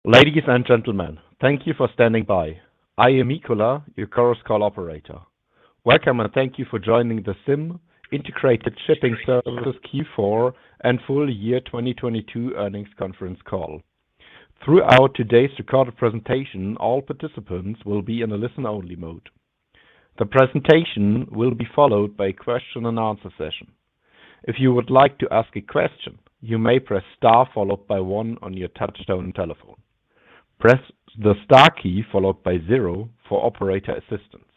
Ladies and gentlemen, thank you for standing by. I am Mikola, your Chorus Call operator. Welcome and thank you for joining the ZIM Integrated Shipping Services Q4 and full year 2022 earnings conference call. Throughout today's recorded presentation, all participants will be in a listen-only mode. The presentation will be followed by a question and answer session. If you would like to ask a question, you may press star followed by 1 on your touchtone telephone. Press the star key followed by 0 for operator assistance.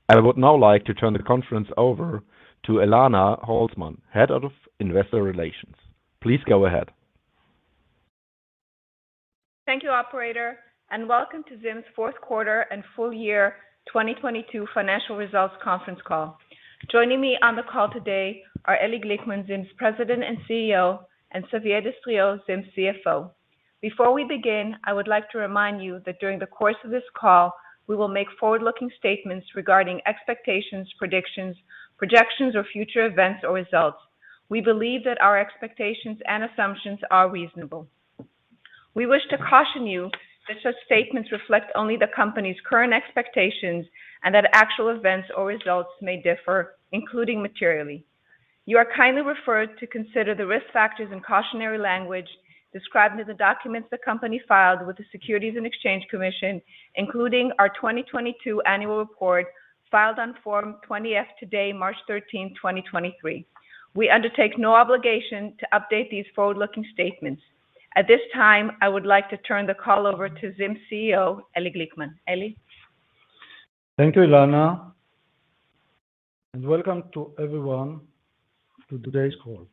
I would now like to turn the conference over to Elana Holzman, Head of Investor Relations. Please go ahead. Thank you, operator, and welcome to ZIM's fourth quarter and full year 2022 financial results conference call. Joining me on the call today are Eli Glickman, ZIM's President and CEO, and Xavier Destriau, ZIM's CFO. Before we begin, I would like to remind you that during the course of this call, we will make forward-looking statements regarding expectations, predictions, projections, or future events or results. We believe that our expectations and assumptions are reasonable. We wish to caution you that such statements reflect only the company's current expectations and that actual events or results may differ, including materially. You are kindly referred to consider the risk factors and cautionary language described in the documents the company filed with the Securities and Exchange Commission, including our 2022 annual report filed on Form 20-F today, March 13, 2023. We undertake no obligation to update these forward-looking statements. At this time, I would like to turn the call over to ZIM CEO, Eli Glickman. Eli? Thank you, Ilana, and welcome to everyone to today's call.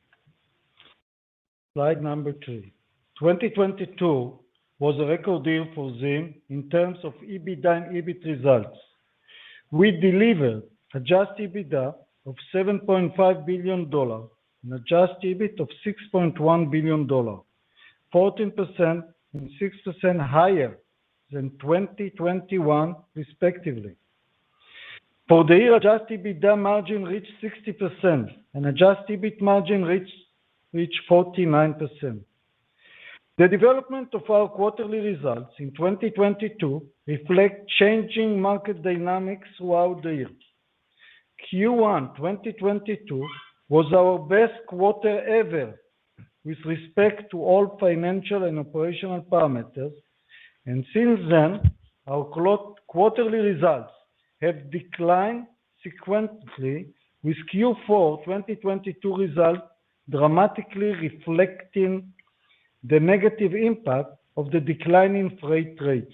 Slide number 3. 2022 was a record year for ZIM in terms of EBITDA and EBIT results. We delivered adjusted EBITDA of $7.5 billion and adjusted EBIT of $6.1 billion, 14% and 6% higher than 2021 respectively. For the year, adjusted EBITDA margin reached 60% and adjusted EBIT margin reached 49%. The development of our quarterly results in 2022 reflect changing market dynamics throughout the year. Q1 2022 was our best quarter ever with respect to all financial and operational parameters, and since then, our quarterly results have declined sequentially, with Q4 2022 results dramatically reflecting the negative impact of the decline in freight rates.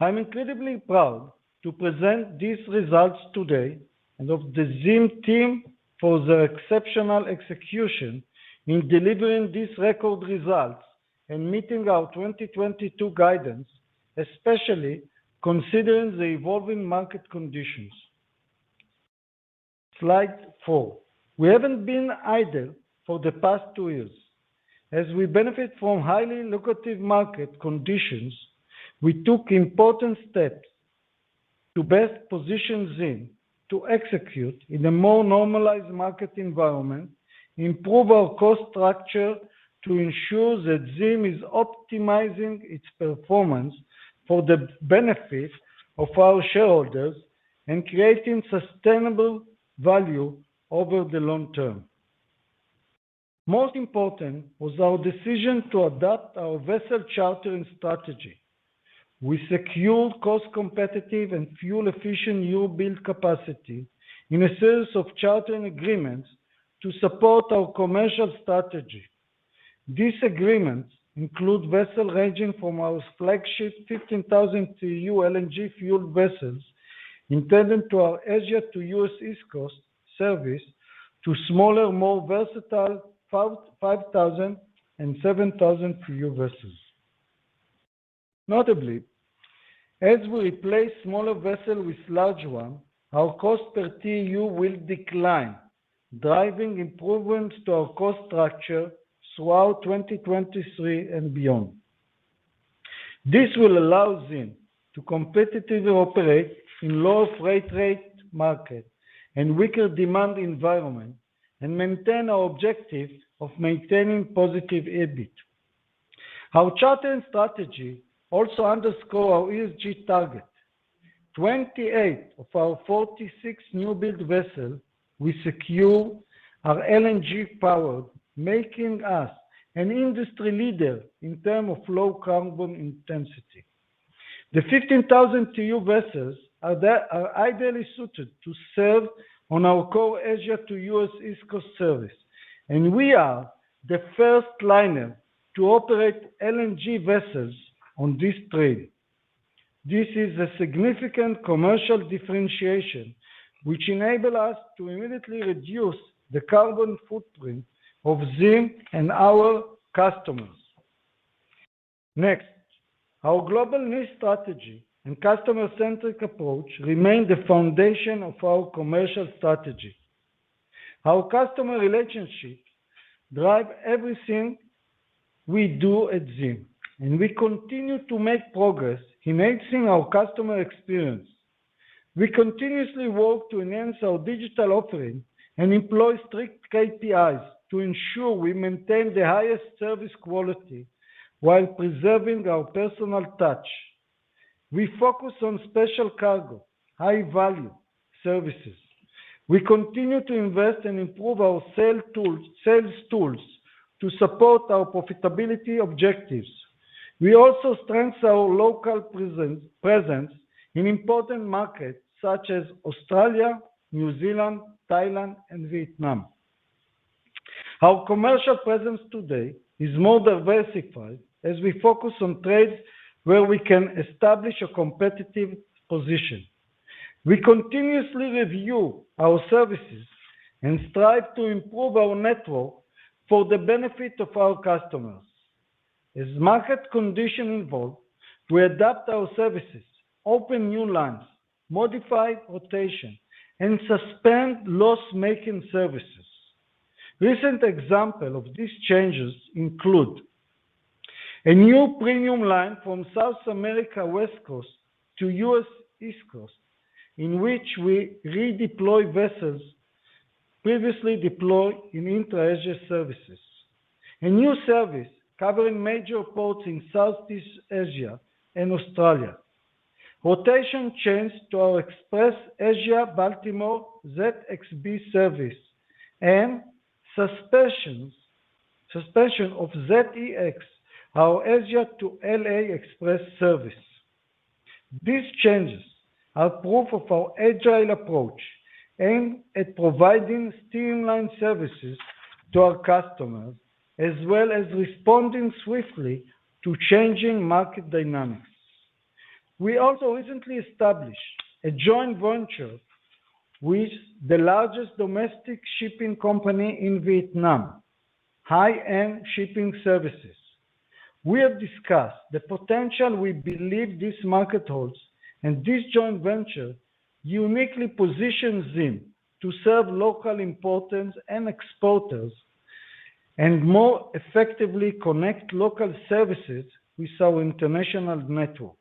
I'm incredibly proud to present these results today and of the ZIM team for their exceptional execution in delivering these record results and meeting our 2022 guidance, especially considering the evolving market conditions. Slide 4. We haven't been idle for the past 2 years. As we benefit from highly lucrative market conditions, we took important steps to best position ZIM to execute in a more normalized market environment, improve our cost structure to ensure that ZIM is optimizing its performance for the benefit of our shareholders and creating sustainable value over the long term. Most important was our decision to adapt our vessel chartering strategy. We secured cost-competitive and fuel-efficient new build capacity in a series of chartering agreements to support our commercial strategy. These agreements include vessels ranging from our flagship 15,000 TEU LNG fueled vessels intended to our Asia to US East Coast service to smaller, more versatile 5,000 and 7,000 TEU vessels. Notably, as we replace smaller vessels with large ones, our cost per TEU will decline, driving improvements to our cost structure throughout 2023 and beyond. This will allow ZIM to competitively operate in lower freight rate market and weaker demand environment and maintain our objective of maintaining positive EBIT. Our chartering strategy also underscores our ESG target. 28 of our 46 new-build vessels we secure are LNG powered, making us an industry leader in terms of low carbon intensity. The 15,000 TEU vessels are ideally suited to serve on our core Asia to US East Coast service, and we are the first liner to operate LNG vessels on this trade. This is a significant commercial differentiation which enables us to immediately reduce the carbon footprint of ZIM and our customers. Next, our global niche strategy and customer-centric approach remain the foundation of our commercial strategy. Our customer relationships drive everything we do at ZIM, and we continue to make progress enhancing our customer experience. We continuously work to enhance our digital offering and employ strict KPIs to ensure we maintain the highest service quality while preserving our personal touch. We focus on special cargo, high-value services. We continue to invest and improve our sales tools to support our profitability objectives. We also strengthen our local presence in important markets such as Australia, New Zealand, Thailand, and Vietnam. Our commercial presence today is more diversified as we focus on trades where we can establish a competitive position. We continuously review our services and strive to improve our network for the benefit of our customers. As market conditions evolve, we adapt our services, open new lines, modify rotation, and suspend loss-making services. Recent examples of these changes include a new premium line from South America West Coast to US East Coast, in which we redeploy vessels previously deployed in intra-Asia services. A new service covering major ports in Southeast Asia and Australia. Rotation change to our Express Asia Baltimore ZXB service and suspension of ZEX, our Asia to LA Express service. These changes are proof of our agile approach aimed at providing streamlined services to our customers, as well as responding swiftly to changing market dynamics. We also recently established a joint venture with the largest domestic shipping company in Vietnam, High-End Shipping Services. We have discussed the potential we believe this market holds, and this joint venture uniquely positions ZIM to serve local importers and exporters and more effectively connect local services with our international network.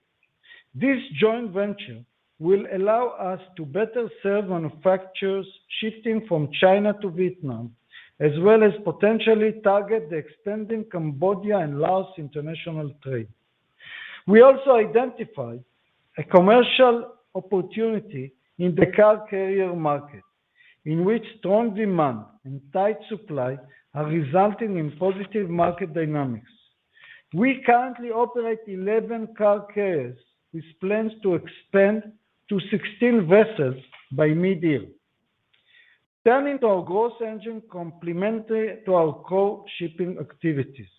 This joint venture will allow us to better serve manufacturers shifting from China to Vietnam, as well as potentially target the expanding Cambodia and Laos international trade. We also identified a commercial opportunity in the car carrier market, in which strong demand and tight supply are resulting in positive market dynamics. We currently operate 11 car carriers with plans to expand to 16 vessels by mid-year. Turning to our growth engine complementary to our core shipping activities.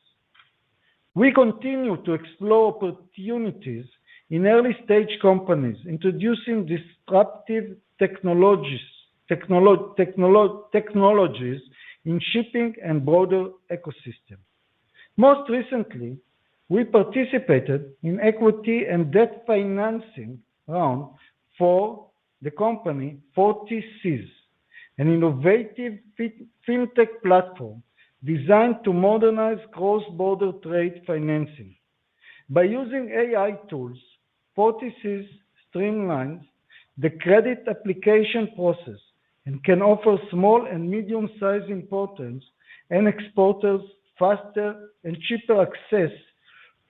We continue to explore opportunities in early-stage companies introducing disruptive technologies in shipping and broader ecosystem. Most recently, we participated in equity and debt financing round for the company 40Cs, an innovative fintech platform designed to modernize cross-border trade financing. By using AI tools, 40Cs streamlines the credit application process and can offer small and medium-sized importers and exporters faster and cheaper access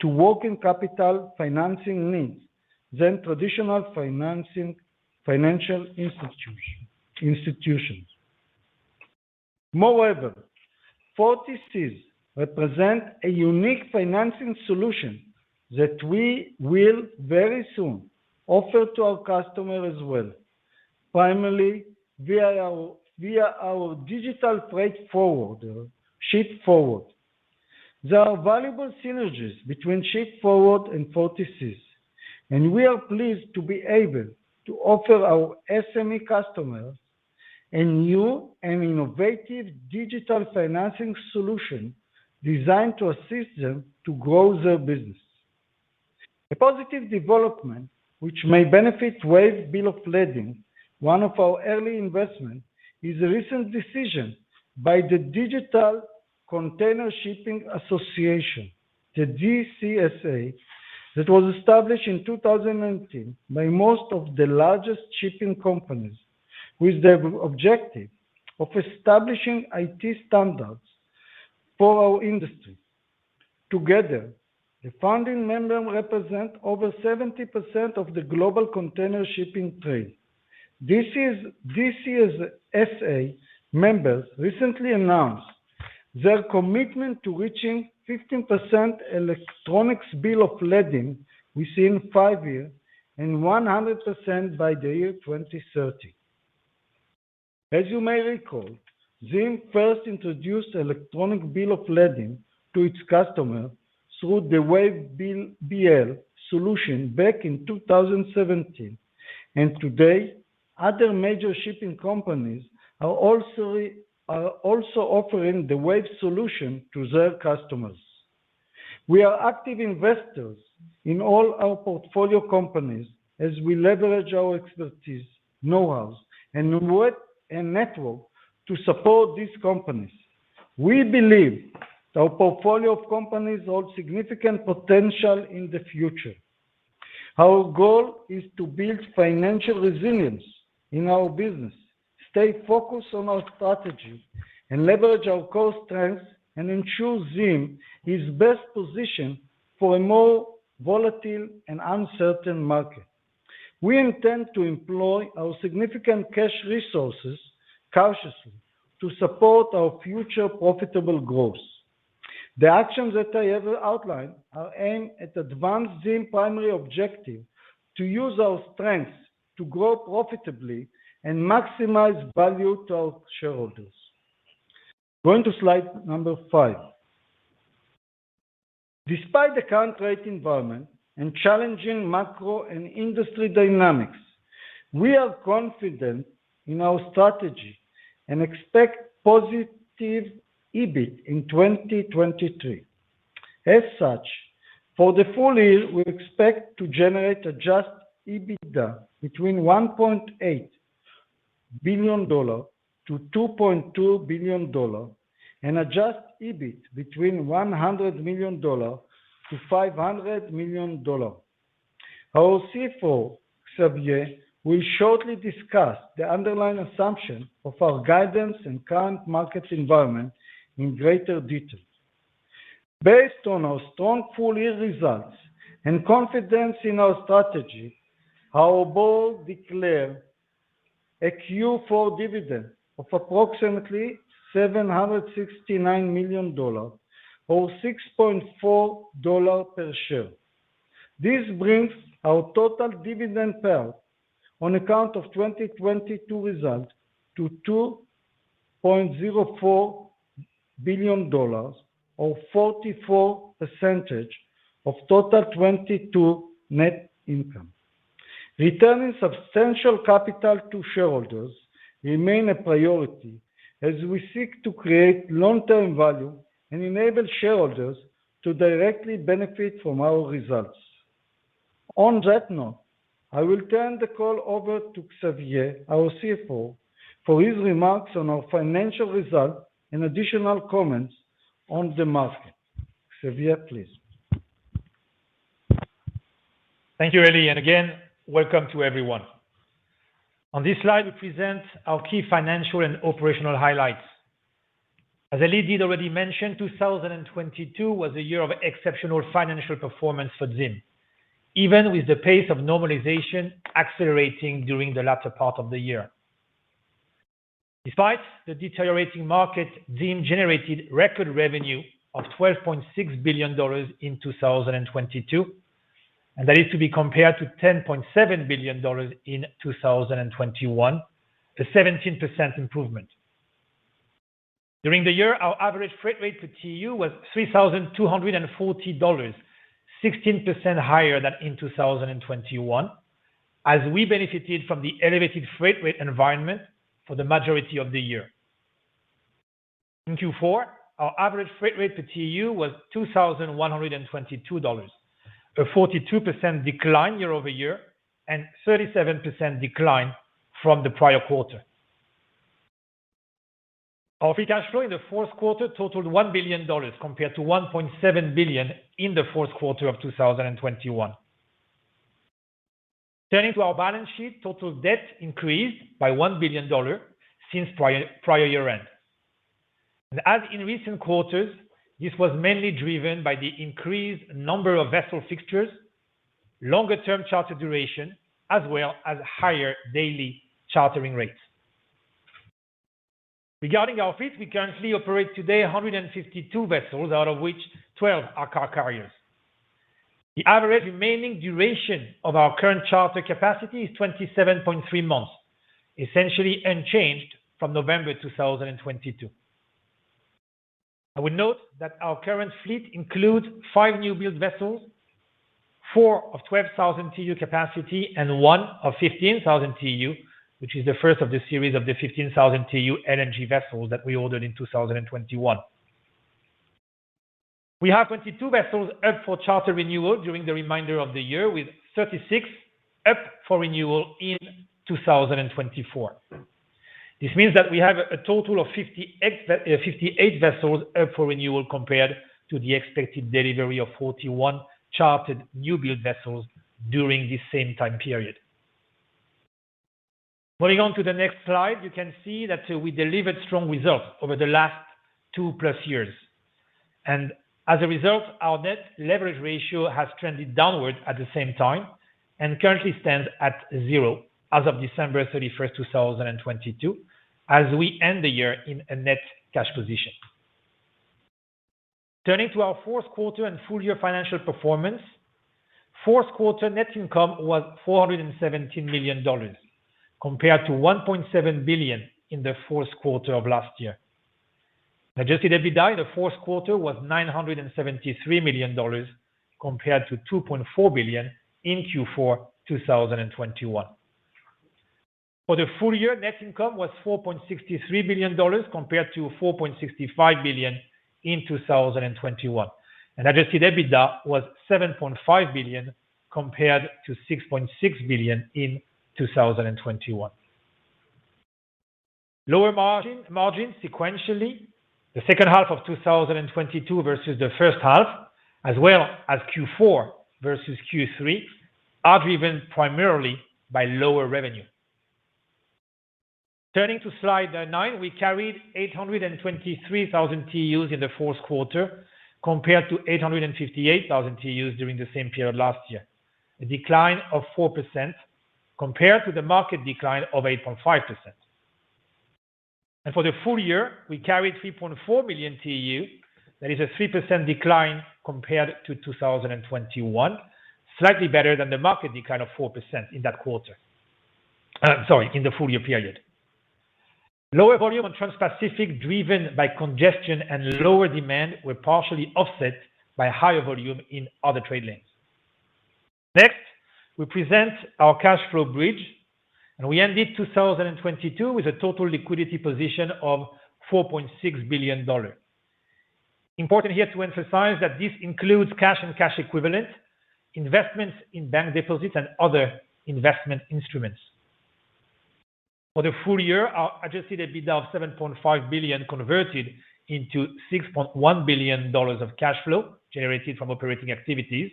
to working capital financing needs than traditional financial institutions. Moreover, 40Cs represent a unique financing solution that we will very soon offer to our customers as well, primarily via our digital freight forwarder, Ship Forward. There are valuable synergies between Ship Forward and 40Cs, and we are pleased to be able to offer our SME customers a new and innovative digital financing solution designed to assist them to grow their business. A positive development which may benefit Wave Bill of Lading, one of our early investments, is a recent decision by the Digital Container Shipping Association, the DCSA, that was established in 2019 by most of the largest shipping companies with the objective of establishing IT standards for our industry. Together, the founding members represent over 70% of the global container shipping trade. DCSA members recently announced their commitment to reaching 15% electronics bill of lading within 5 years and 100% by the year 2030. As you may recall, ZIM first introduced electronic bill of lading to its customers through the Wave BL solution back in 2017, and today other major shipping companies are also offering the Wave solution to their customers. We are active investors in all our portfolio companies as we leverage our expertise, know-how, and network to support these companies. We believe our portfolio of companies holds significant potential in the future. Our goal is to build financial resilience in our business, stay focused on our strategy, and leverage our core strengths and ensure ZIM is best positioned for a more volatile and uncertain market. We intend to employ our significant cash resources cautiously to support our future profitable growth. The actions that I have outlined are aimed at advancing ZIM's primary objective to use our strengths to grow profitably and maximize value to our shareholders. Going to slide number 5. Despite the current rate environment and challenging macro and industry dynamics, we are confident in our strategy and expect positive EBIT in 2023. As such, for the full year, we expect to generate adjusted EBITDA between $1.8 billion to $2.2 billion and adjusted EBIT between $100 million to $500 million. Our CFO, Xavier, will shortly discuss the underlying assumption of our guidance and current market environment in greater detail. Based on our strong full-year results and confidence in our strategy, our board declared a Q4 dividend of approximately $769 million or $6.4 per share. This brings our total dividend payout on account of 2022 results to $2.04 billion or 44% of total 22 net income. Returning substantial capital to shareholders remain a priority as we seek to create long-term value and enable shareholders to directly benefit from our results. On that note, I will turn the call over to Xavier, our CFO, for his remarks on our financial results and additional comments on the market. Xavier, please. Thank you, Eli, and again, welcome to everyone. On this slide, we present our key financial and operational highlights. As Eli did already mention, 2022 was a year of exceptional financial performance for ZIM, even with the pace of normalization accelerating during the latter part of the year. Despite the deteriorating market, ZIM generated record revenue of $12.6 billion in 2022, and that is to be compared to $10.7 billion in 2021, a 17% improvement. During the year, our average freight rate per TEU was $3,240, 16% higher than in 2021, as we benefited from the elevated freight rate environment for the majority of the year. In Q4, our average freight rate per TEU was $2,122, a 42% decline year over year and 37% decline from the prior quarter. Our free cash flow in the fourth quarter totaled $1 billion compared to $1.7 billion in the fourth quarter of 2021. Turning to our balance sheet, total debt increased by $1 billion since prior year end. And as in recent quarters, this was mainly driven by the increased number of vessel fixtures, longer term charter duration, as well as higher daily chartering rates. Regarding our fleet, we currently operate today 152 vessels, out of which 12 are car carriers. The average remaining duration of our current charter capacity is 27.3 months, essentially unchanged from November 2022. I would note that our current fleet includes 5 new build vessels, 4 of 12,000 TEU capacity, and 1 of 15,000 TEU, which is the first of the series of the 15,000 TEU LNG vessels that we ordered in 2021. We have 22 vessels up for charter renewal during the remainder of the year, with 36 up for renewal in 2024. This means that we have a total of 58 vessels up for renewal compared to the expected delivery of 41 chartered new build vessels during this same time period. Moving on to the next slide, you can see that we delivered strong results over the last 2+ years. And as a result, our net leverage ratio has trended downward at the same time and currently stands at 0 as of December 31st, 2022, as we end the year in a net cash position. Turning to our fourth quarter and full year financial performance, fourth quarter net income was $417 million, compared to $1.7 billion in the fourth quarter of last year. Adjusted EBITDA in the fourth quarter was $973 million, compared to $2.4 billion in Q4 2021. For the full year, net income was $4.63 billion, compared to $4.65 billion in 2021. And adjusted EBITDA was $7.5 billion, compared to $6.6 billion in 2021. Lower margin sequentially, the second half of 2022 versus the first half, as well as Q4 versus Q3, are driven primarily by lower revenue. Turning to slide 9, we carried 823,000 TEUs in the fourth quarter, compared to 858,000 TEUs during the same period last year, a decline of 4% compared to the market decline of 8.5%. And for the full year, we carried 3.4 million TEU. That is a 3% decline compared to 2021, slightly better than the market decline of 4% in that quarter. In the full year period. Lower volume on Trans-Pacific, driven by congestion and lower demand, were partially offset by higher volume in other trade lanes. Next, we present our cash flow bridge, and we ended 2022 with a total liquidity position of $4.6 billion. Important here to emphasize that this includes cash and cash equivalents, investments in bank deposits, and other investment instruments. For the full year, our adjusted EBITDA of $7.5 billion converted into $6.1 billion of cash flow generated from operating activities.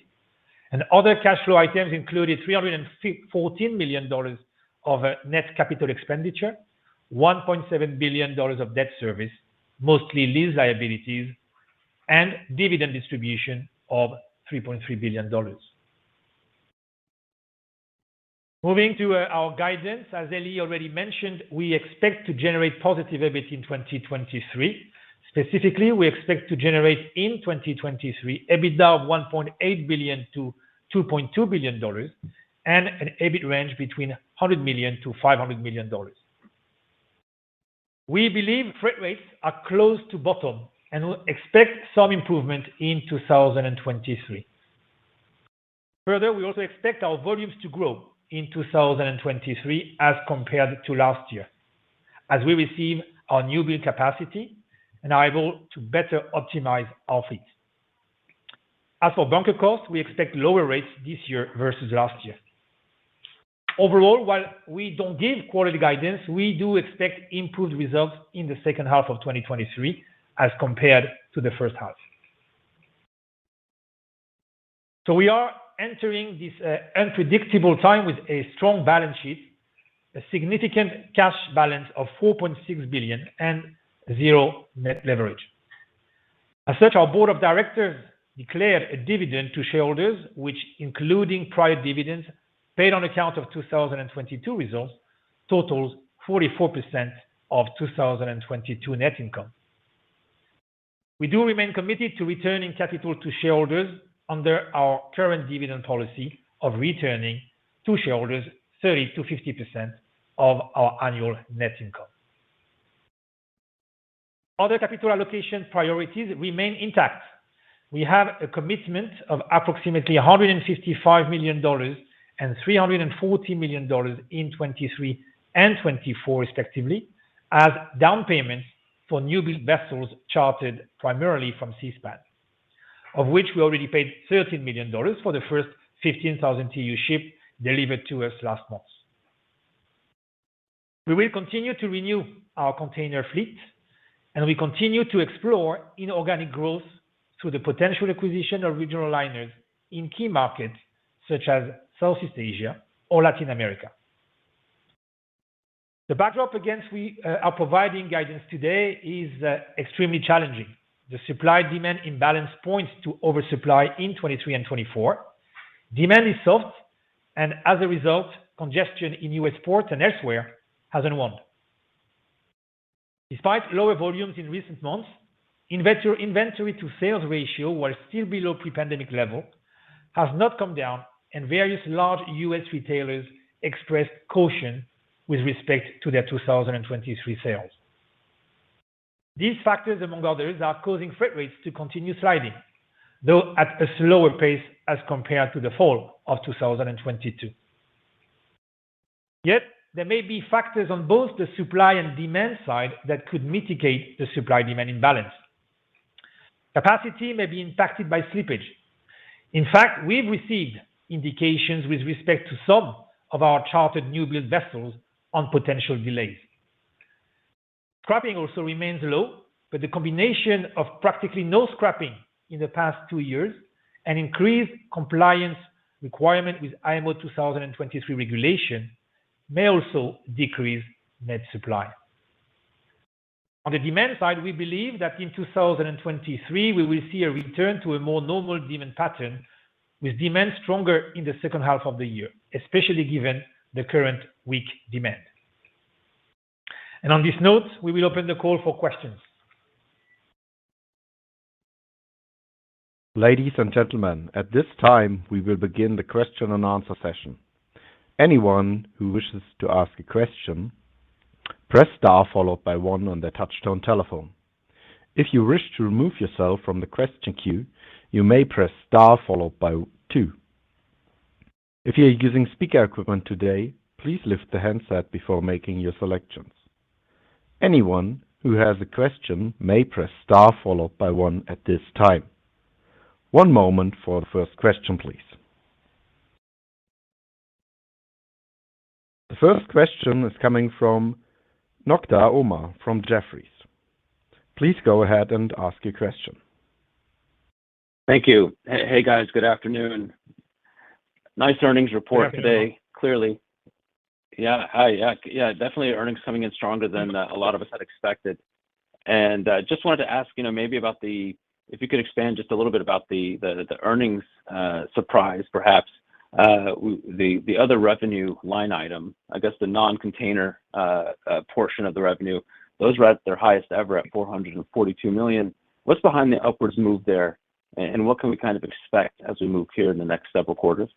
And other cash flow items included $314 million of net capital expenditure, $1.7 billion of debt service, mostly lease liabilities, and dividend distribution of $3.3 billion. Moving to our guidance, as Eli already mentioned, we expect to generate positive EBIT in 2023. Specifically, we expect to generate in 2023 EBITDA of $1.8 billion to $2.2 billion and an EBIT range between $100 million to $500 million. We believe freight rates are close to bottom and will expect some improvement in 2023. Further, we also expect our volumes to grow in 2023 as compared to last year, as we receive our new build capacity and are able to better optimize our fleet. As for bunker costs, we expect lower rates this year versus last year. Overall, while we don't give quarterly guidance, we do expect improved results in the second half of 2023 as compared to the first half. So we are entering this unpredictable time with a strong balance sheet, a significant cash balance of $4.6 billion, and zero net leverage. As such, our board of directors declared a dividend to shareholders, which, including prior dividends paid on account of 2022 results, totals 44% of 2022 net income. We do remain committed to returning capital to shareholders under our current dividend policy of returning to shareholders 30 to 50% of our annual net income. Other capital allocation priorities remain intact. We have a commitment of approximately $155 million and $340 million in 23 and 24 respectively, as down payments for new build vessels chartered primarily from Seaspan, of which we already paid $13 million for the first 15,000 TEU ship delivered to us last month. We will continue to renew our container fleet, and we continue to explore inorganic growth through the potential acquisition of regional liners in key markets such as Southeast Asia or Latin America. The backdrop against we are providing guidance today is extremely challenging. The supply-demand imbalance points to oversupply in 23 and 24. Demand is soft, and as a result, congestion in U.S. ports and elsewhere has unwound. Despite lower volumes in recent months, inventory to sales ratio, while still below pre-pandemic level, has not come down, and various large U.S. retailers expressed caution with respect to their 2023 sales. These factors, among others, are causing freight rates to continue sliding, though at a slower pace as compared to the fall of 2022. Yet, there may be factors on both the supply and demand side that could mitigate the supply-demand imbalance. Capacity may be impacted by slippage. In fact, we've received indications with respect to some of our chartered new build vessels on potential delays. Scrapping also remains low, but the combination of practically no scrapping in the past 2 years and increased compliance requirement with IMO 2023 regulation may also decrease net supply. On the demand side, we believe that in 2023, we will see a return to a more normal demand pattern, with demand stronger in the second half of the year, especially given the current weak demand. And on this note, we will open the call for questions. Ladies and gentlemen, at this time, we will begin the question and answer session. Anyone who wishes to ask a question, press star followed by 1 on their touchtone telephone. If you wish to remove yourself from the question queue, you may press star followed by 2. If you are using speaker equipment today, please lift the handset before making your selections. Anyone who has a question may press star followed by 1 at this time. One moment for the first question, please. The first question is coming from Nokta Omar from Jefferies. Please go ahead and ask your question. Thank you. Hey guys, good afternoon. Nice earnings report today, clearly. Yeah, hi, yeah, definitely earnings coming in stronger than a lot of us had expected. And just wanted to ask, maybe about if you could expand just a little bit about the earnings surprise, perhaps. The other revenue line item, I guess the non-container portion of the revenue, those were at their highest ever at 442 million. What's behind the upwards move there, and what can we kind of expect as we move here in the next several quarters?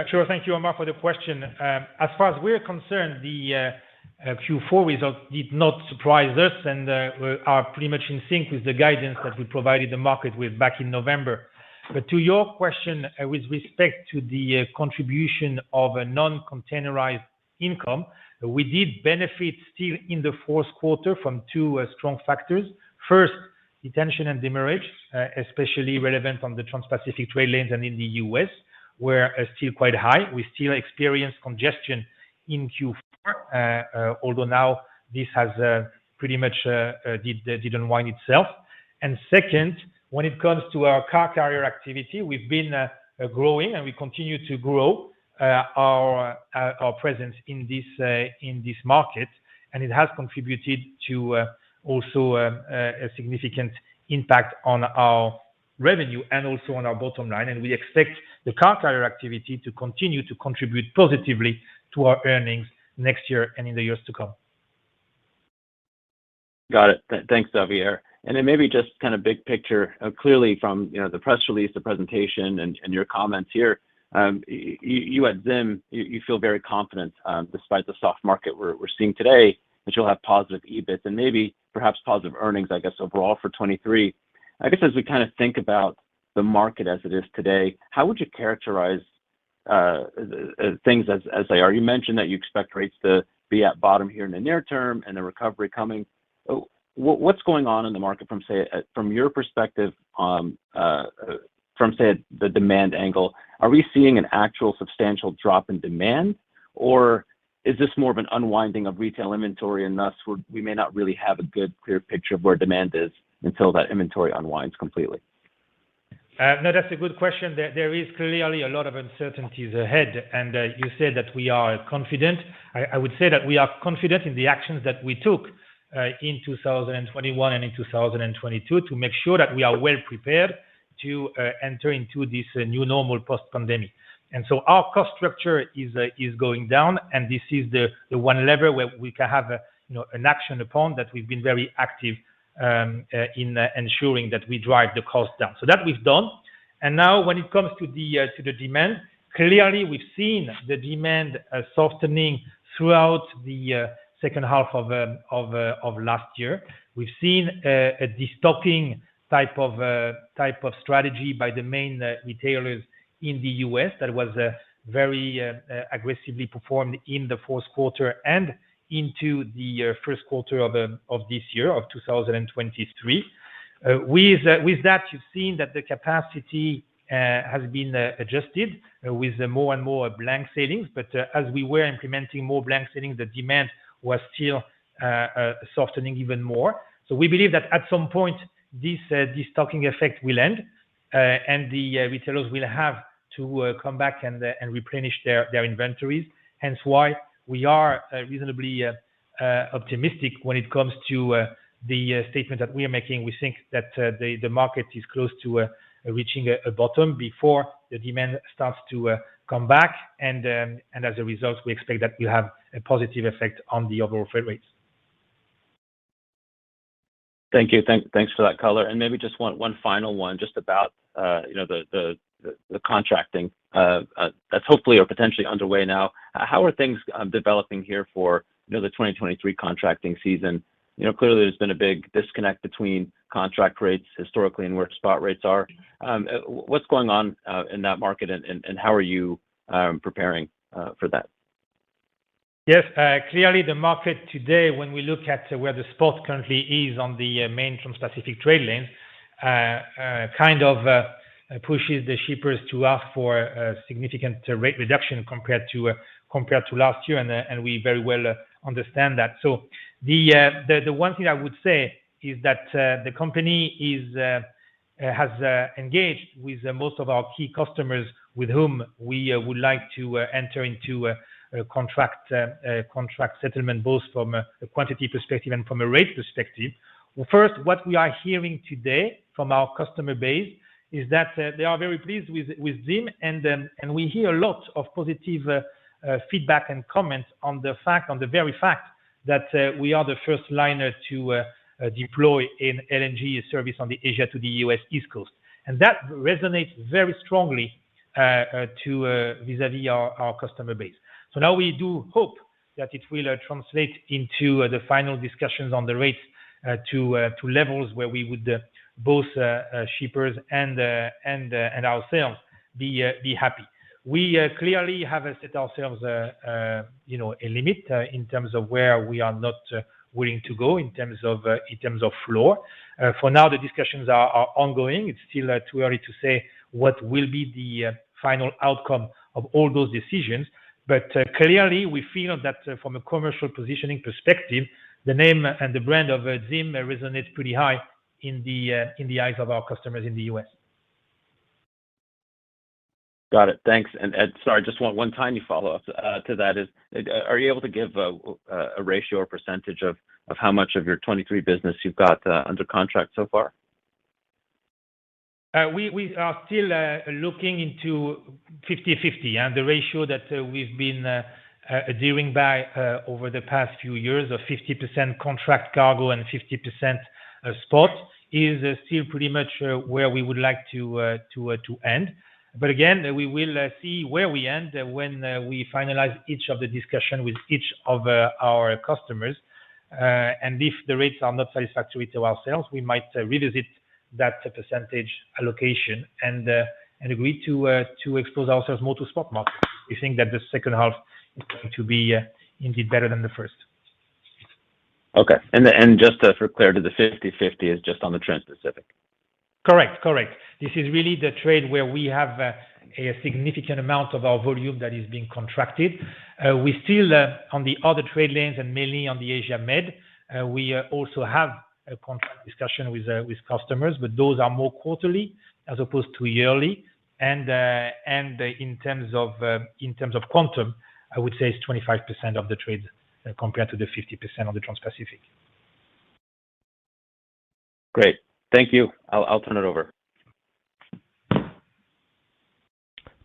Sure. Thank you, Omar, for the question. As far as we're concerned, the Q4 results did not surprise us and are pretty much in sync with the guidance that we provided the market with back in November. But to your question, with respect to the contribution of a non-containerized income, we did benefit still in the fourth quarter from two strong factors. First, detention and demurrage, especially relevant on the Trans-Pacific trade lanes and in the US, were still quite high. We still experience congestion in Q4, although now this has pretty much did unwind itself. And second, when it comes to our car carrier activity, we've been growing and we continue to grow our presence in this market, and it has contributed to also a significant impact on our revenue and also on our bottom line. And we expect the car carrier activity to continue to contribute positively to our earnings next year and in the years to come. Got it. Thanks, Xavier. And then maybe just kind of big picture, clearly from the press release, the presentation, and your comments here, you at ZIM, you feel very confident, despite the soft market we're seeing today, that you'll have positive EBIT and maybe perhaps positive earnings, I guess, overall for 23. I guess as we kind of think about the market as it is today, how would you characterize things as they are? You mentioned that you expect rates to be at bottom here in the near term and the recovery coming. What's going on in the market from your perspective, from the demand angle? Are we seeing an actual substantial drop in demand, or is this more of an unwinding of retail inventory, and thus we may not really have a good, clear picture of where demand is until that inventory unwinds completely? No, that's a good question. There is clearly a lot of uncertainties ahead, and you said that we are confident. I would say that we are confident in the actions that we took in 2021 and in 2022 to make sure that we are well prepared to enter into this new normal post-pandemic. And so our cost structure is going down, and this is the one lever where we can have an action upon that we've been very active in ensuring that we drive the cost down. So that we've done. And now when it comes to the demand, clearly we've seen the demand softening throughout the second half of last year. We've seen a destocking type of strategy by the main retailers in the US that was very aggressively performed in the fourth quarter and into the first quarter of this year, of 2023. With that, you've seen that the capacity has been adjusted with more and more blank sailings. But as we were implementing more blank sailings, the demand was still softening even more. So we believe that at some point, this destocking effect will end, and the retailers will have to come back and replenish their inventories. Hence why we are reasonably optimistic when it comes to the statement that we are making. We think that the market is close to reaching a bottom before the demand starts to come back, and as a result, we expect that we'll have a positive effect on the overall freight rates. Thank you. Thanks for that color. And maybe just one final one, just about the contracting that's hopefully or potentially underway now. How are things developing here for the 2023 contracting season? Clearly there's been a big disconnect between contract rates historically and where spot rates are. What's going on in that market, and how are you preparing for that? Yes, clearly the market today, when we look at where the spot currently is on the main Trans-Pacific trade lanes, kind of pushes the shippers to ask for a significant rate reduction compared to last year, and we very well understand that. So the one thing I would say is that the company has engaged with most of our key customers with whom we would like to enter into contract settlement, both from a quantity perspective and from a rate perspective. Well, first, what we are hearing today from our customer base is that they are very pleased with ZIM, and we hear a lot of positive feedback and comments on the very fact that we are the first liner to deploy in LNG service on the Asia to the US East Coast. And that resonates very strongly vis-a-vis our customer base. So now we do hope that it will translate into the final discussions on the rates to levels where we would both shippers and ourselves be happy. We clearly have set ourselves a limit in terms of where we are not willing to go in terms of floor. For now, the discussions are ongoing. It's still too early to say what will be the final outcome of all those decisions. But clearly, we feel that from a commercial positioning perspective, the name and the brand of ZIM resonates pretty high in the eyes of our customers in the US. Got it. Thanks. And sorry, just one tiny follow-up to that is, are you able to give a ratio or percentage of how much of your 23 business you've got under contract so far? We are still looking into 50-50, and the ratio that we've been adhering by over the past few years of 50% contract cargo and 50% spot is still pretty much where we would like to end. But again, we will see where we end when we finalize each of the discussion with each of our customers. And if the rates are not satisfactory to ourselves, we might revisit that percentage allocation and agree to expose ourselves more to spot market. We think that the second half is going to be indeed better than the first. Okay. And just for clarity, the 50-50 is just on the Trans-Pacific. Correct. This is really the trade where we have a significant amount of our volume that is being contracted. We still, on the other trade lanes and mainly on the Asia Med, we also have a contract discussion with customers, but those are more quarterly as opposed to yearly. And in terms of quantum, I would say it's 25% of the trade compared to the 50% on the Trans-Pacific. Great. Thank you. I'll turn it over.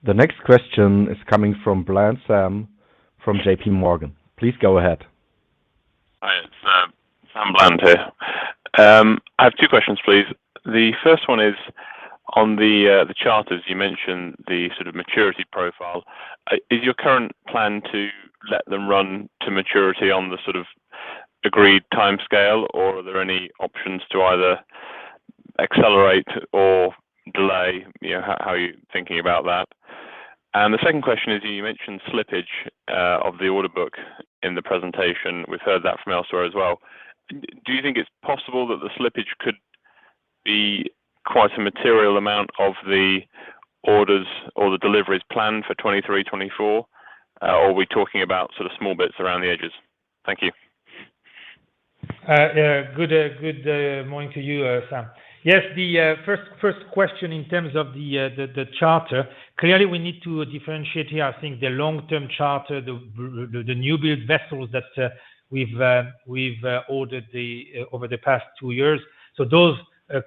The next question is coming from Sam from JP Morgan. Please go ahead. Hi, it's Sam Bland here. I have two questions, please. The first one is on the charters. You mentioned the sort of maturity profile. Is your current plan to let them run to maturity on the sort of agreed timescale, or are there any options to either accelerate or delay? How are you thinking about that? And the second question is, you mentioned slippage of the order book in the presentation. We've heard that from elsewhere as well. Do you think it's possible that the slippage could be quite a material amount of the orders or the deliveries planned for 23, 24? Or are we talking about sort of small bits around the edges? Thank you. Good morning to you, Sam. Yes, the first question in terms of the charter. Clearly, we need to differentiate here. I think the long-term charter, the new build vessels that we've ordered over the past 2 years. So those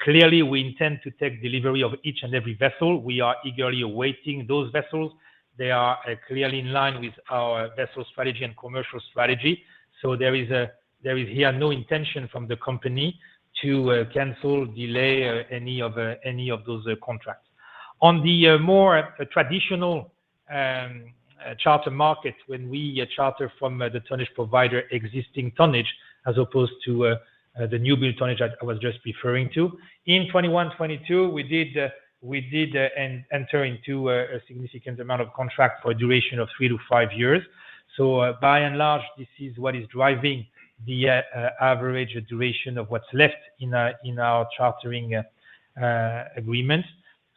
clearly we intend to take delivery of each and every vessel. We are eagerly awaiting those vessels. They are clearly in line with our vessel strategy and commercial strategy. So there is here no intention from the company to cancel, delay any of those contracts. On the more traditional charter market, when we charter from the tonnage provider existing tonnage as opposed to the new build tonnage I was just referring to, in 21-22 we did enter into a significant amount of contract for a duration of 3 to 5 years. So by and large, this is what is driving the average duration of what's left in our chartering agreement.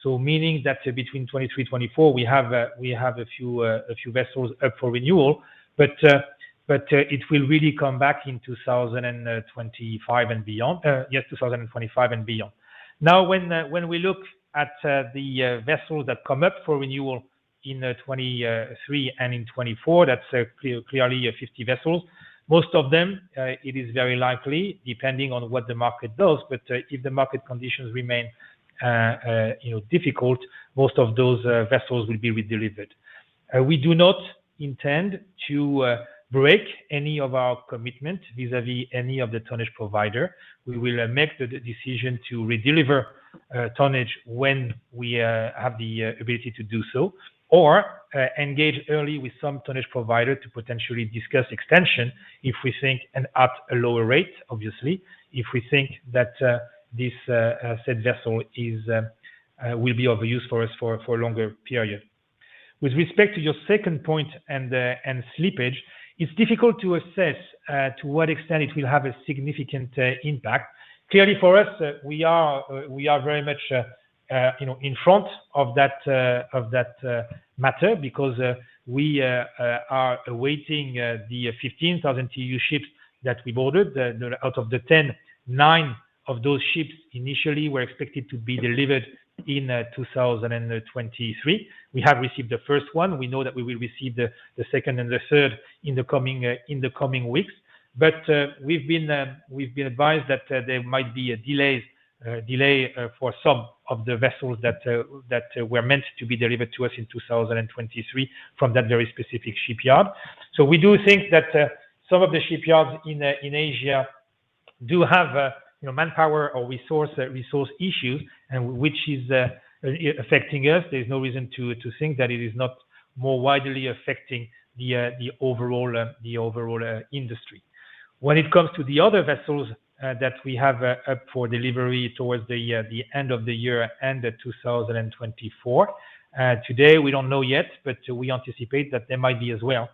So meaning that between 23-24 we have a few vessels up for renewal, but it will really come back in 2025 and beyond. 2025 and beyond. Now, when we look at the vessels that come up for renewal in 23 and in 24. That's clearly 50 vessels. Most of them, it is very likely, depending on what the market does, but if the market conditions remain difficult, most of those vessels will be redelivered. We do not intend to break any of our commitment vis-à-vis any of the tonnage provider. We will make the decision to redeliver tonnage when we have the ability to do so, or engage early with some tonnage provider to potentially discuss extension if we think, and at a lower rate, obviously, if we think that this said vessel will be of use for us for a longer period. With respect to your second point and slippage, it's difficult to assess to what extent it will have a significant impact. Clearly, for us, we are very much in front of that matter, because we are awaiting the 15,000 TEU ships that we've ordered. Out of the 10, 9 of those ships initially were expected to be delivered in 2023. We have received the first one. We know that we will receive the second and the third in the coming weeks. But we've been advised that there might be a delay for some of the vessels that were meant to be delivered to us in 2023 from that very specific shipyard. So we do think that some of the shipyards in Asia do have manpower or resource issues, and which is affecting us. There's no reason to think that it is not more widely affecting the overall industry. When it comes to the other vessels that we have up for delivery towards the end of the year and 2024, today we don't know yet, but we anticipate that there might be as well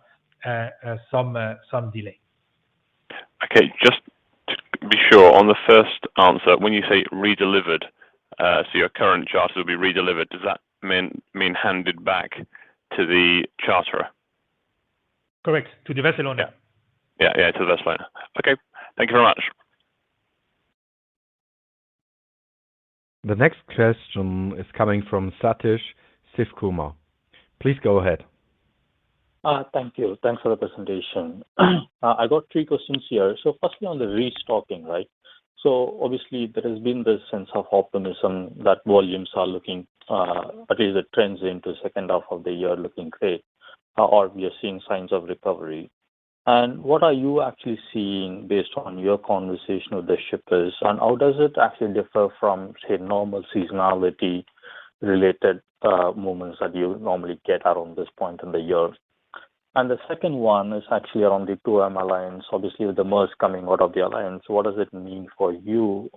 some delay. Okay, just to be sure, on the first answer, when you say redelivered, so your current charter will be redelivered, does that mean handed back to the charterer? Correct, to the vessel owner. Yeah, to the vessel owner. Okay, thank you very much. The next question is coming from Satish Sivkumar. Please go ahead. Thank you. Thanks for the presentation. I got 3 questions here. So firstly, on the restocking, right? So obviously there has been this sense of optimism that volumes are looking, at least the trends into second half of the year looking great, or we are seeing signs of recovery. And what are you actually seeing based on your conversation with the shippers, and how does it actually differ from, say, normal seasonality related movements that you normally get around this point in the year? And the second one is actually around the 2M alliance. Obviously, with the Maersk coming out of the alliance, what does it mean for you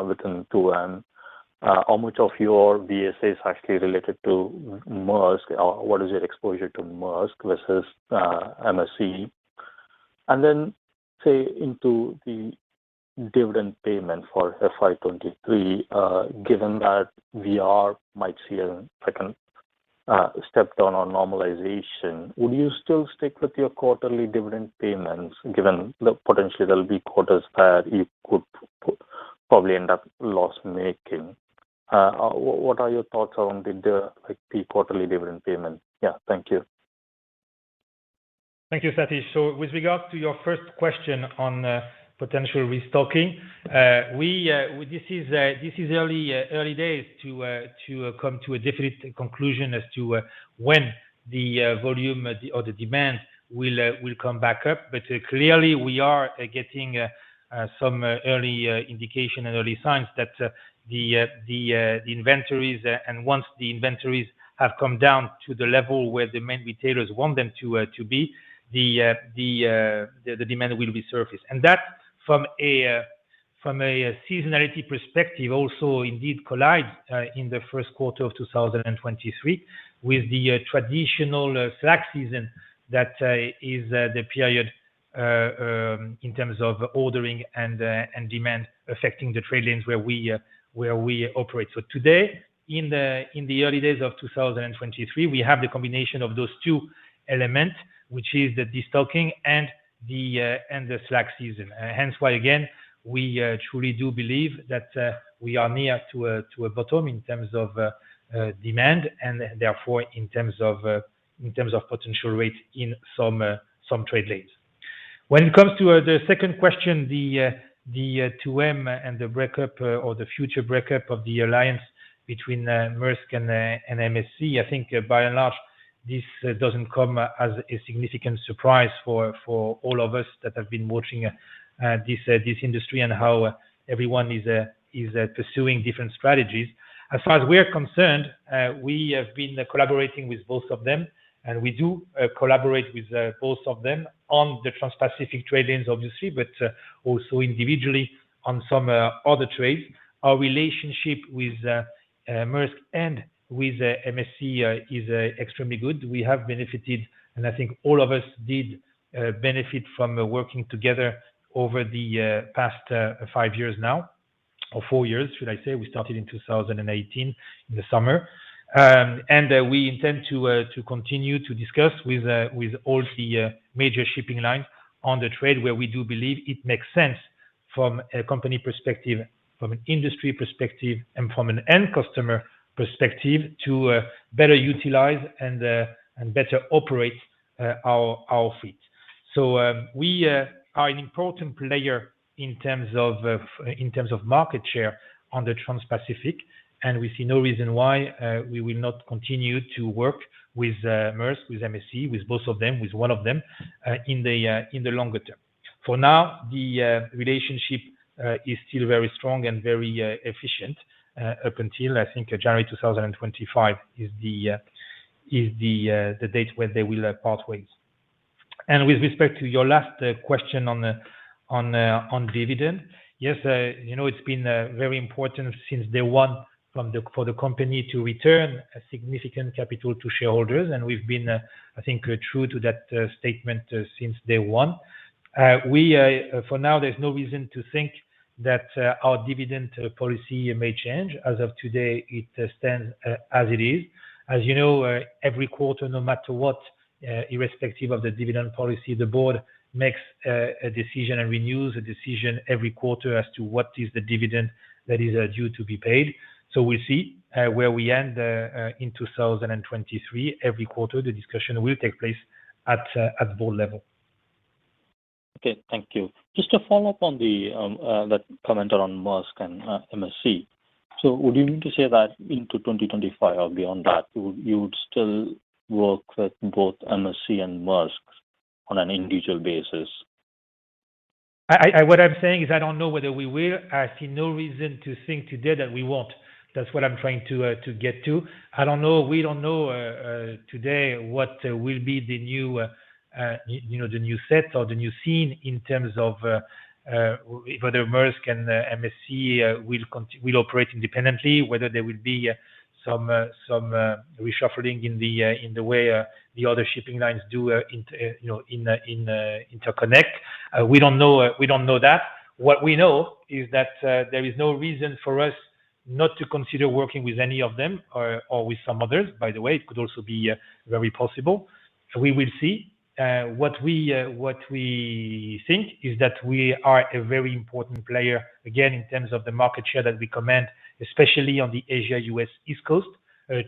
within 2M? How much of your VSA is actually related to Maersk, or what is your exposure to Maersk versus MSC? And then, say, into the dividend payment for FY23, given that we might see a second step down on normalization, would you still stick with your quarterly dividend payments, given the potentially there'll be quarters where you could probably end up loss making? What are your thoughts on the quarterly dividend payment? Yeah, thank you. Thank you, Satish. So with regards to your first question on potential restocking, this is early days to come to a definite conclusion as to when the volume or the demand will come back up. But clearly we are getting some early indication and early signs that the inventories, and once the inventories have come down to the level where the main retailers want them to be, the demand will resurface. And that from a seasonality perspective also indeed collides in the first quarter of 2023 with the traditional slack season that is the period in terms of ordering and demand affecting the trade lanes where we operate. So today, in the early days of 2023, we have the combination of those two elements, which is the destocking and the slack season. Hence why again we truly do believe that we are near to a bottom in terms of demand, and therefore in terms of potential rates in some trade lanes. When it comes to the second question, the 2M and the breakup or the future breakup of the alliance between Maersk and MSC, I think by and large this doesn't come as a significant surprise for all of us that have been watching this industry and how everyone is pursuing different strategies. As far as we're concerned, we have been collaborating with both of them, and we do collaborate with both of them on the Trans-Pacific trade lanes, obviously, but also individually on some other trades. Our relationship with Maersk and with MSC is extremely good. We have benefited, and I think all of us did benefit from working together over the past 5 years now, or 4 years, should I say. We started in 2018 in the summer. And we intend to continue to discuss with all the major shipping lines on the trade where we do believe it makes sense from a company perspective, from an industry perspective, and from an end customer perspective to better utilize and better operate our fleet. So we are an important player in terms of market share on the Trans-Pacific, and we see no reason why we will not continue to work with Maersk, with MSC, with both of them, with one of them in the longer term. For now, the relationship is still very strong and very efficient up until I think January 2025 is the date where they will part ways. And with respect to your last question on dividend, yes, it's been very important since day one for the company to return a significant capital to shareholders, and we've been, I think, true to that statement since day one. For now, there's no reason to think that our dividend policy may change. As of today, it stands as it is. As you know, every quarter, no matter what, irrespective of the dividend policy, the board makes a decision and renews a decision every quarter as to what is the dividend that is due to be paid. So we'll see where we end in 2023. Every quarter, the discussion will take place at board level. Okay, thank you. Just to follow up on that comment on Maersk and MSC. So would you mean to say that into 2025 or beyond that, you would still work with both MSC and Maersk on an individual basis? What I'm saying is I don't know whether we will. I see no reason to think today that we won't. That's what I'm trying to get to. I don't know. We don't know today what will be the new, the new set or the new scene in terms of whether Maersk and MSC will operate independently, whether there will be some reshuffling in the way the other shipping lines do interconnect. We don't know that. What we know is that there is no reason for us not to consider working with any of them or with some others. By the way, it could also be very possible. We will see. What we think is that we are a very important player, again, in terms of the market share that we command, especially on the Asia-US East Coast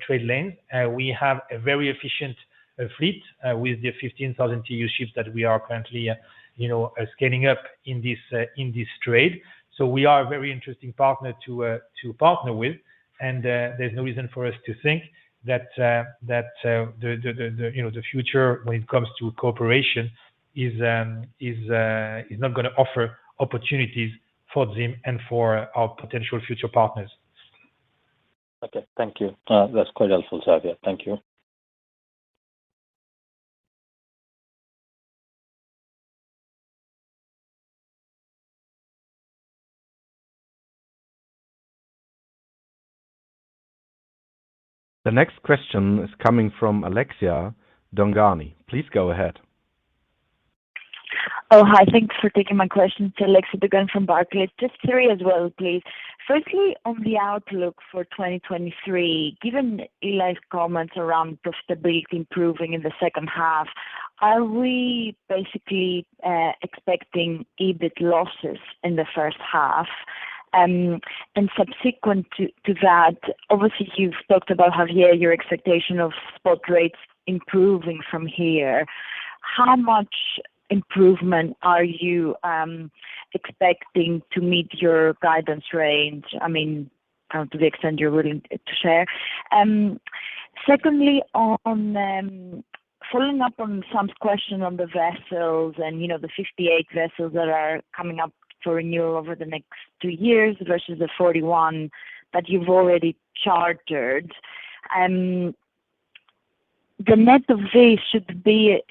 trade lanes. We have a very efficient fleet with the 15,000 TEU ships that we are currently, scaling up in this trade. So we are a very interesting partner to partner with, and there's no reason for us to think that the future when it comes to cooperation is not going to offer opportunities for ZIM and for our potential future partners. Okay, thank you. That's quite helpful, Xavier. Thank you. The next question is coming from Alexia Dongani. Please go ahead. Oh, hi. Thanks for taking my question. It's Alexia Dongani from Barclays. Just 3 as well, please. Firstly, on the outlook for 2023, given Eli's comments around profitability improving in the second half, are we basically expecting EBIT losses in the first half? And subsequent to that, obviously you've talked about, Javier, your expectation of spot rates improving from here. How much improvement are you expecting to meet your guidance range? I mean, kind of to the extent you're willing to share. Secondly, on following up on Sam's question on the vessels and, the 58 vessels that are coming up for renewal over the next 2 years versus the 41 that you've already chartered. The net of this should be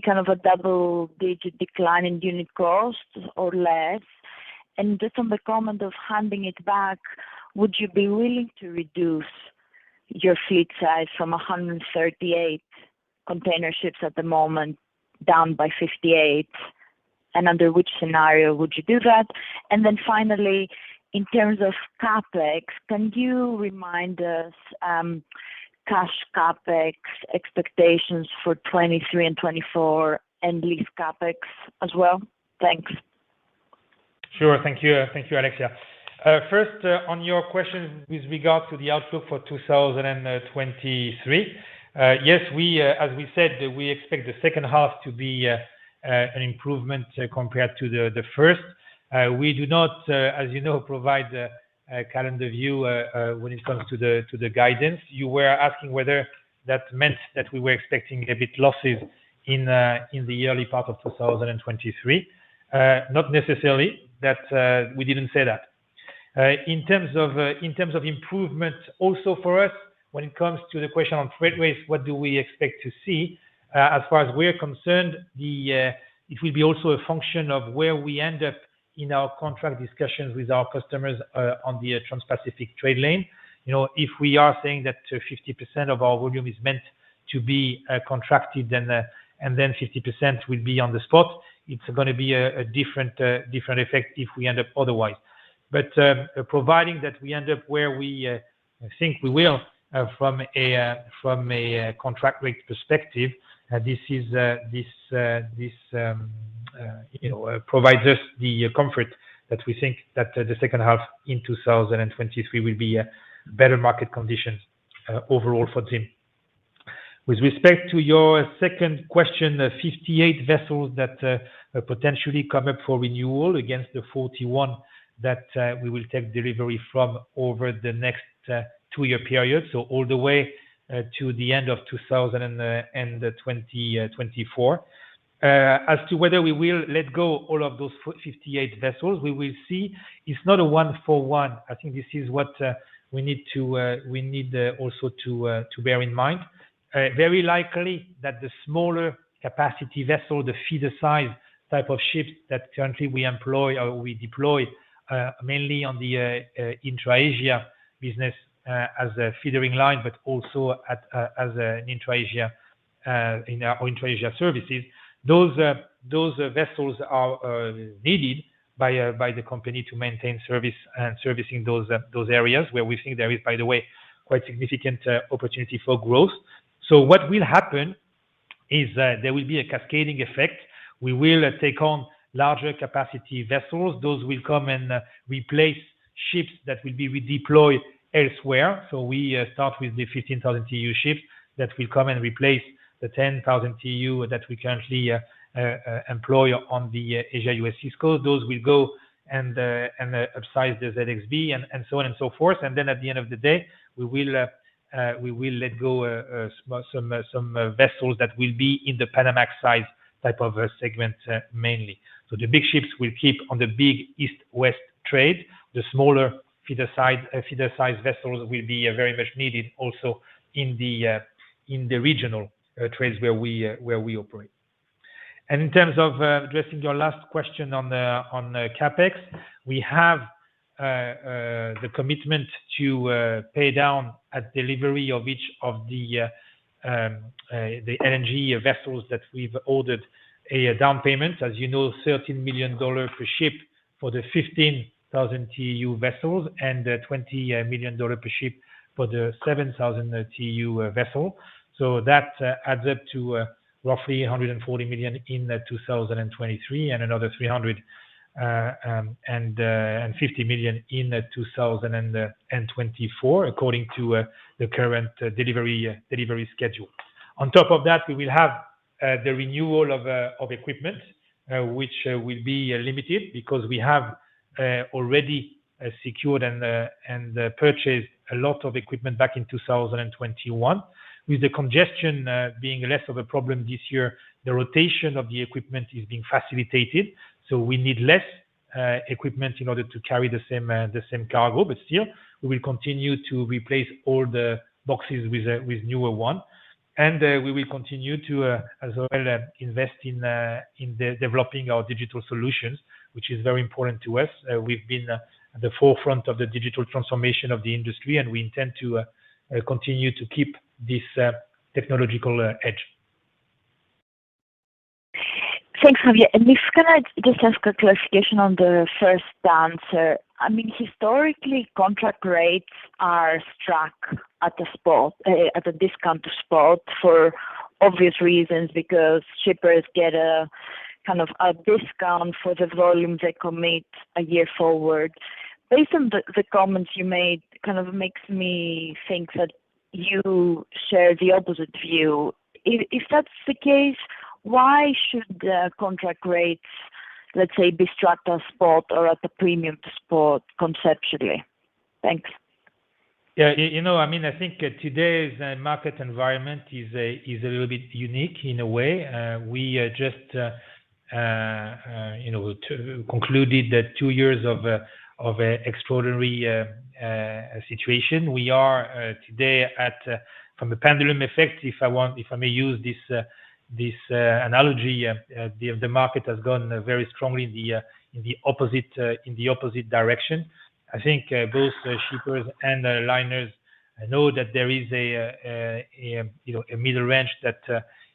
kind of a double-digit decline in unit cost or less. And just on the comment of handing it back, would you be willing to reduce your fleet size from 138 container ships at the moment down by 58? And under which scenario would you do that? And then finally, in terms of CapEx, can you remind us cash CapEx expectations for 23 and 24 and lease CapEx as well? Thanks. Sure. Thank you, Alexia. First, on your question with regard to the outlook for 2023, yes, as we said, we expect the second half to be an improvement compared to the first. We do not, as you know, provide a calendar view when it comes to the guidance. You were asking whether that meant that we were expecting a bit losses in the early part of 2023. Not necessarily. That we didn't say that. In terms of improvement, also for us, when it comes to the question on freight rates, what do we expect to see? As far as we're concerned, it will be also a function of where we end up in our contract discussions with our customers on the Trans-Pacific trade lane. If we are saying that 50% of our volume is meant to be contracted, and then 50% will be on the spot, it's going to be a different effect if we end up otherwise. But providing that we end up where we think we will from a contract rate perspective, this provides us the comfort that we think that the second half in 2023 will be better market conditions overall for ZIM. With respect to your second question, 58 vessels that potentially come up for renewal against the 41 that we will take delivery from over the next 2-year period, so all the way to the end of 2024. As to whether we will let go all of those 58 vessels, we will see. It's not a one-for-one. I think this is what we need also to bear in mind. Very likely that the smaller capacity vessel, the feeder size type of ships that currently we employ or we deploy mainly on the intra-Asia business as a feedering line, but also as an intra-Asia in our intra-Asia services. Those vessels are needed by the company to maintain service and servicing those areas where we think there is, by the way, quite significant opportunity for growth. So what will happen is there will be a cascading effect. We will take on larger capacity vessels. Those will come and replace ships that will be redeployed elsewhere. So we start with the 15,000 TEU ships that will come and replace the 10,000 TEU that we currently employ on the Asia-US East Coast. Those will go and upsize the ZXB and so on and so forth. And then at the end of the day, we will let go some vessels that will be in the Panamax size type of segment mainly. So the big ships will keep on the big east-west trade. The smaller feeder size vessels will be very much needed also in the regional trades where we operate. And in terms of addressing your last question on CapEx, we have the commitment to pay down at delivery of each of the LNG vessels that we've ordered a down payment. As you know, $13 million per ship for the 15,000 TEU vessels and $20 million per ship for the 7,000 TEU vessel. So that adds up to roughly $140 million in 2023 and another $300 and 50 million in 2024, according to the current delivery schedule. On top of that, we will have the renewal of equipment, which will be limited because we have already secured and purchased a lot of equipment back in 2021. With the congestion being less of a problem this year, the rotation of the equipment is being facilitated. So we need less equipment in order to carry the same cargo, but still we will continue to replace all the boxes with newer one, and we will continue to as well invest in developing our digital solutions, which is very important to us. We've been at the forefront of the digital transformation of the industry, and we intend to continue to keep this technological edge. Thanks, Javier. And if can I just ask a clarification on the first answer? I mean, historically, contract rates are struck at a spot, at a discount to spot for obvious reasons, because shippers get a kind of a discount for the volume they commit a year forward. Based on the comments you made, kind of makes me think that you share the opposite view. If that's the case, why should the contract rates, let's say, be struck at spot or at a premium to spot conceptually? Thanks. Yeah, I mean, I think today's market environment is a little bit unique in a way. We just concluded 2 years of extraordinary situation. We are today at from the pendulum effect. If I may use this analogy, the market has gone very strongly in the opposite direction. I think both shippers and liners know that there is a middle range that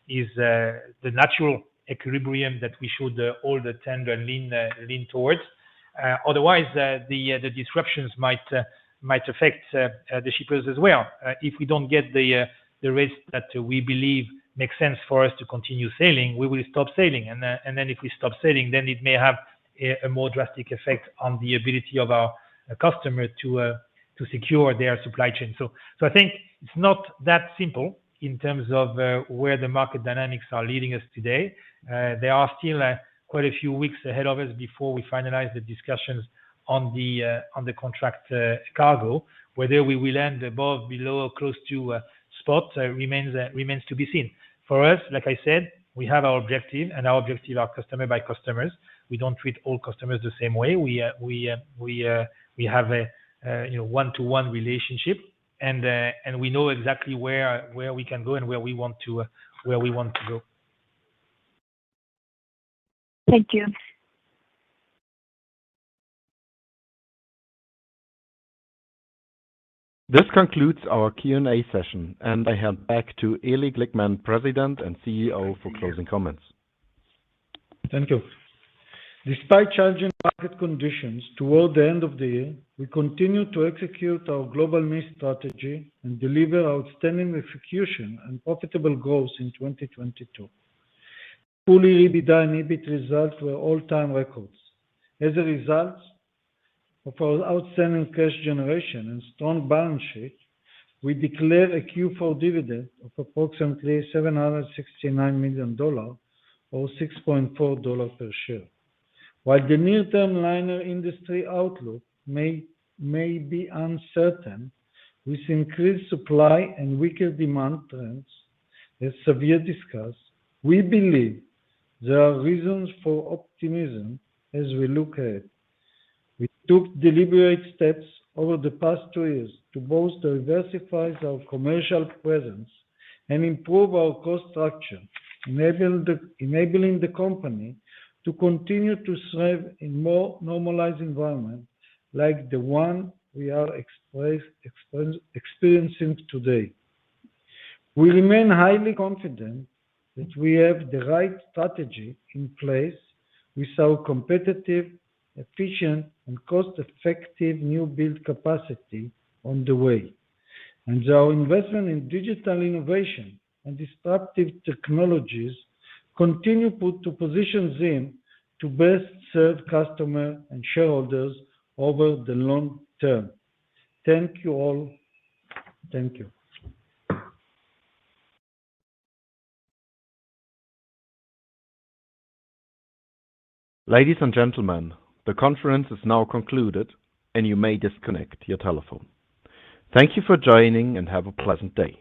is the natural equilibrium that we should all tend and lean towards. Otherwise, the disruptions might affect the shippers as well. If we don't get the rates that we believe make sense for us to continue sailing, we will stop sailing. And then if we stop sailing, then it may have a more drastic effect on the ability of our customer to secure their supply chain. So I think it's not that simple in terms of where the market dynamics are leading us today. There are still quite a few weeks ahead of us before we finalize the discussions on the contract cargo. Whether we will end above, below, or close to spot remains to be seen. For us, like I said, we have our objective, and our objective are customer by customers. We don't treat all customers the same way. We have a one-to-one relationship, and we know exactly where we can go and where we want to go. Thank you. This concludes our Q&A session, and I hand back to Eli Glickman, President and CEO, for closing comments. Thank you. Despite challenging market conditions toward the end of the year, we continue to execute our global niche strategy and deliver outstanding execution and profitable growth in 2022. Full year EBITDA and EBIT results were all-time records. As a result of our outstanding cash generation and strong balance sheet, we declare a Q4 dividend of approximately $769 million, or $6.4 per share. While the near-term liner industry outlook may be uncertain, with increased supply and weaker demand trends, as Javier discussed, we believe there are reasons for optimism as we look ahead. We took deliberate steps over the past 2 years to both diversify our commercial presence and improve our cost structure, enabling the company to continue to thrive in more normalized environment like the one we are experiencing today. We remain highly confident that we have the right strategy in place with our competitive, efficient, and cost-effective new build capacity on the way. And our investment in digital innovation and disruptive technologies continue to position ZIM to best serve customer and shareholders over the long term. Thank you all. Thank you. Ladies and gentlemen, the conference is now concluded, and you may disconnect your telephone. Thank you for joining, and have a pleasant day.